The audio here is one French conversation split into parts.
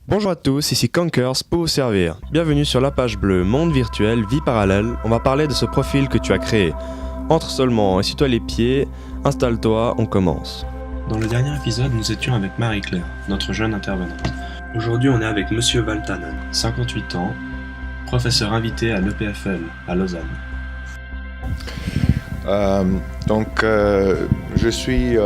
Bonjour à tous, ici Kankers pour vous servir. Bienvenue sur la page bleue Monde virtuel, vie parallèle. On va parler de ce profil que tu as créé. Entre seulement, assis-toi les pieds, installe-toi, on commence. Dans le dernier épisode, nous étions avec Marie-Claire, notre jeune intervenante. Aujourd'hui, on est avec Monsieur Valtanen, 58 ans, professeur invité à l'EPFL, à Lausanne. Je suis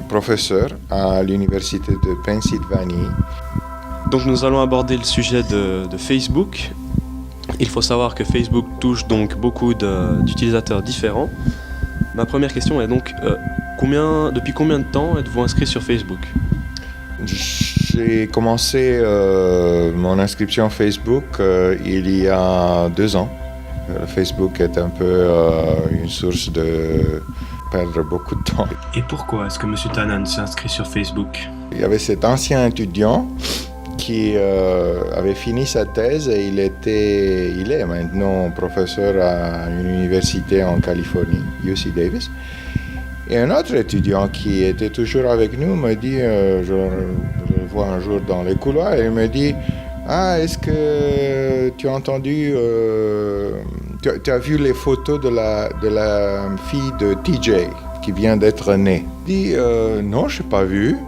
professeur à l'université de Pennsylvanie. Donc nous allons aborder le sujet de Facebook. Il faut savoir que Facebook touche donc beaucoup d'utilisateurs différents. Ma première question est donc, depuis combien de temps êtes-vous inscrit sur Facebook ? J'ai commencé mon inscription Facebook il y a 2 ans. Facebook est un peu une source de perdre beaucoup de temps. Et pourquoi est-ce que M. Tannen s'est inscrit sur Facebook ? Il y avait cet ancien étudiant qui avait fini sa thèse et il est maintenant professeur à une université en Californie, UC Davis. Et un autre étudiant qui était toujours avec nous me dit, je le vois un jour dans les couloirs, et il me dit « Ah, est-ce que tu as entendu, tu as vu les photos de la fille de TJ qui vient d'être née ?» Il dit « Non, je n'ai pas vu. »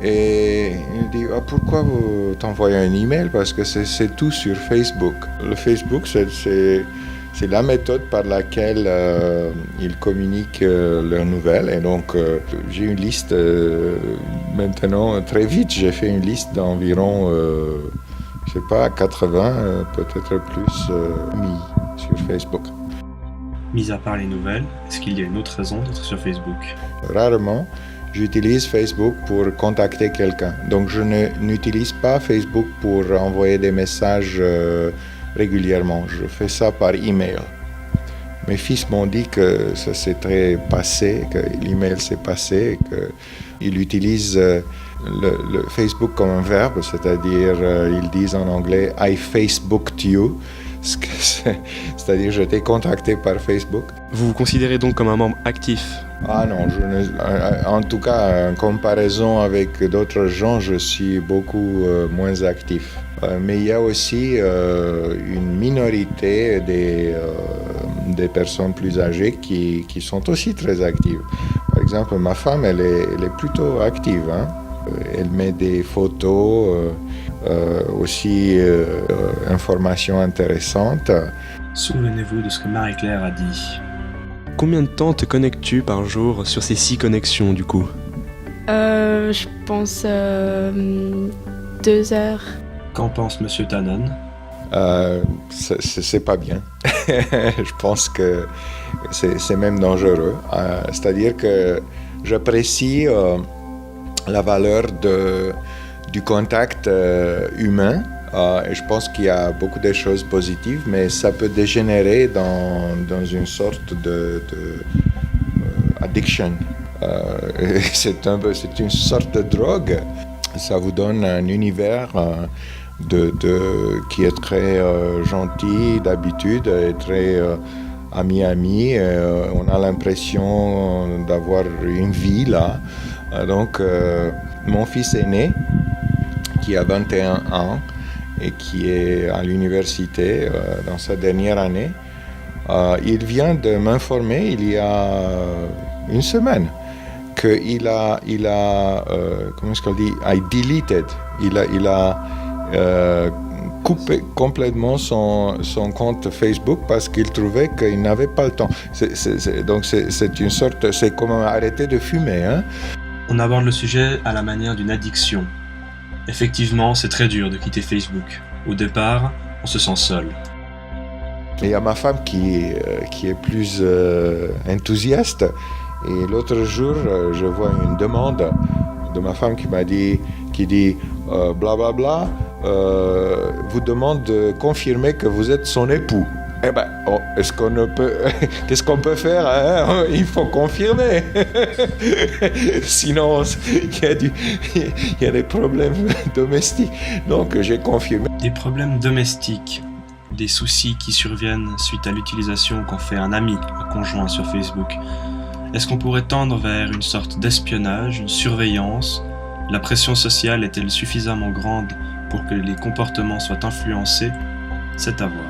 Et il dit « Pourquoi vous t'envoyez un email ? Parce que c'est tout sur Facebook. » Le Facebook, c'est la méthode par laquelle ils communiquent leurs nouvelles. Et donc, j'ai une liste maintenant, très vite, j'ai fait une liste d'environ, 80, peut-être plus, mis sur Facebook. Mis à part les nouvelles, est-ce qu'il y a une autre raison d'être sur Facebook ? Rarement, j'utilise Facebook pour contacter quelqu'un. Donc, je n'utilise pas Facebook pour envoyer des messages régulièrement. Je fais ça par email. Mes fils m'ont dit que ça s'est très passé, que l'email s'est passé, qu'ils utilisent le Facebook comme un verbe, c'est-à-dire ils disent en anglais « I Facebooked you », c'est-à-dire je t'ai contacté par Facebook. Vous vous considérez donc comme un membre actif ? Ah non, en tout cas, en comparaison avec d'autres gens, je suis beaucoup moins actif. Mais il y a aussi une minorité des personnes plus âgées qui sont aussi très actives. Par exemple, ma femme, elle est plutôt active, hein. Elle met des photos, aussi informations intéressantes. Souvenez-vous de ce que Marie-Claire a dit. Combien de temps te connectes-tu par jour sur ces 6 connexions du coup ? Je pense 2 heures. Qu'en pense M. Tannen ? C'est pas bien. Je pense que c'est même dangereux. C'est-à-dire que j'apprécie la valeur du contact humain. Et je pense qu'il y a beaucoup de choses positives, mais ça peut dégénérer dans une sorte de addiction. C'est une sorte de drogue. Ça vous donne un univers qui est très gentil d'habitude, et très ami. On a l'impression d'avoir une vie là. Donc, mon fils aîné, qui a 21 ans, et qui est à l'université dans sa dernière année, il vient de m'informer il y a une semaine qu'il a comment est-ce qu'on dit, I deleted, il a coupé complètement son compte Facebook parce qu'il trouvait qu'il n'avait pas le temps. Donc c'est une sorte, c'est comme arrêter de fumer, hein. On aborde le sujet à la manière d'une addiction. Effectivement, c'est très dur de quitter Facebook. Au départ, on se sent seul. Il y a ma femme qui est plus enthousiaste. Et l'autre jour, je vois une demande de ma femme qui dit blablabla, vous demande de confirmer que vous êtes son époux. Eh ben, qu'est-ce qu'on peut faire, hein? Il faut confirmer. Sinon, il y a des problèmes domestiques. Donc, j'ai confirmé. Des problèmes domestiques. des soucis qui surviennent suite à l'utilisation qu'en fait un ami, un conjoint sur Facebook? Est-ce qu'on pourrait tendre vers une sorte d'espionnage, une surveillance? La pression sociale est-elle suffisamment grande pour que les comportements soient influencés? C'est à voir.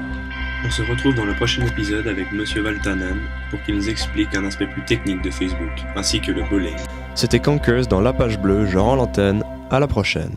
On se retrouve dans le prochain épisode avec Monsieur Valtanen pour qu'il nous explique un aspect plus technique de Facebook, ainsi que le bullying. C'était Cankers dans La Page Bleue, je rends l'antenne, à la prochaine.